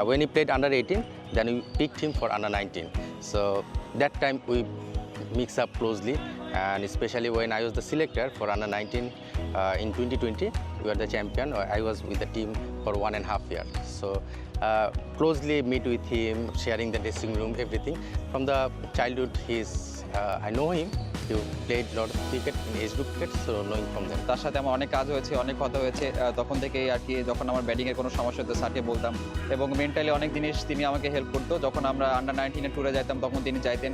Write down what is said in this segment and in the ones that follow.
When he played under 18, then we picked him for under 19. So that time we mix up closely, and especially when I was the selector for under 19 in 2020, we were the champion. I was with the team for 1.5 years. So closely meet with him, sharing the dressing room, everything. From the childhood, I know him. He played a lot of cricket in age group cricket, so knowing from them. তার সাথে আমার অনেক কাজ হয়েছে, অনেক কথা হয়েছে। তখন থেকেই আর কি যখন আমার ব্যাটিংয়ের কোনো সমস্যা হতো স্যারকে বলতাম, এবং মেন্টালি অনেক জিনিস তিনি আমাকে হেল্প করতো। যখন আমরা আন্ডার 19-এর ট্যুরে যেতাম তখন তিনি চাইতেন।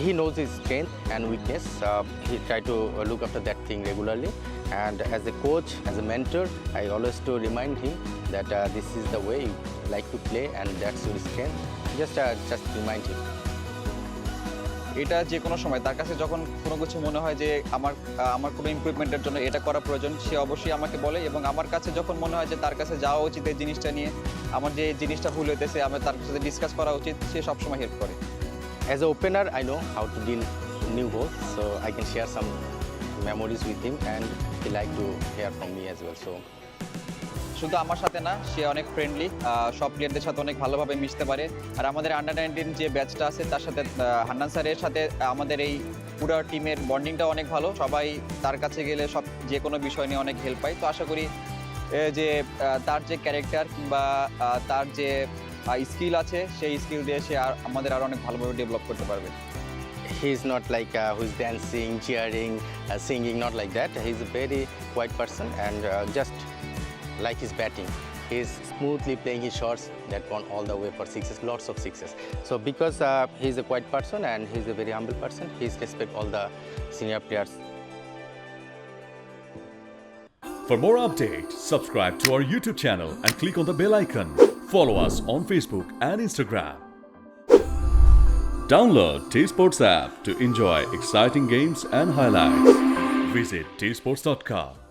He knows his strength and weakness. He try to look after that thing regularly. And as a coach, as a mentor, I always to remind him that this is the way you like to play and that's your strength. Just remind him. এটা যে কোনো সময় তার কাছে যখন কোনো কিছু মনে হয় যে আমার কোনো ইমপ্রুভমেন্টের জন্য এটা করা প্রয়োজন, সে অবশ্যই আমাকে বলে। এবং আমার কাছে যখন মনে হয় যে তার কাছে যাওয়া উচিত এই জিনিসটা নিয়ে, আমার যে জিনিসটা ভুল হইতেছে আমার তার সাথে ডিসকাস করা উচিত, সে সবসময় হেল্প করে। As an opener, I know how to deal new balls, so I can share some memories with him, and he like to hear from me as well. So শুধু আমার সাথে না, সে অনেক ফ্রেন্ডলি, সব প্লেয়ারদের সাথে অনেক ভালোভাবে মিশতে পারে। আর আমাদের আন্ডার 19 যে ব্যাচটা আছে তার সাথে হান্নান স্যারের সাথে আমাদের এই পুরো টিমের বন্ডিংটা অনেক ভালো। সবাই তার কাছে গেলে যে কোনো বিষয় নিয়ে অনেক হেল্প পায়। তো আশা করি যে তার যে ক্যারেক্টার কিংবা তার যে স্কিল আছে, সেই স্কিল দিয়ে সে আমাদের আরও অনেক ভালোভাবে ডেভেলপ করতে পারবে। he is not like who's dancing, cheering, singing, not like that. He's a very quiet person, and just like his batting, he's smoothly playing his shots that gone all the way for sixes, lots of sixes. So because he's a quiet person and he's a very humble person, he's respect all the senior players. For more updates, subscribe to our YouTube channel and click on the bell icon. Follow us on Facebook and Instagram. Download T-Sports app to enjoy exciting games and highlights. Visit tsports.com.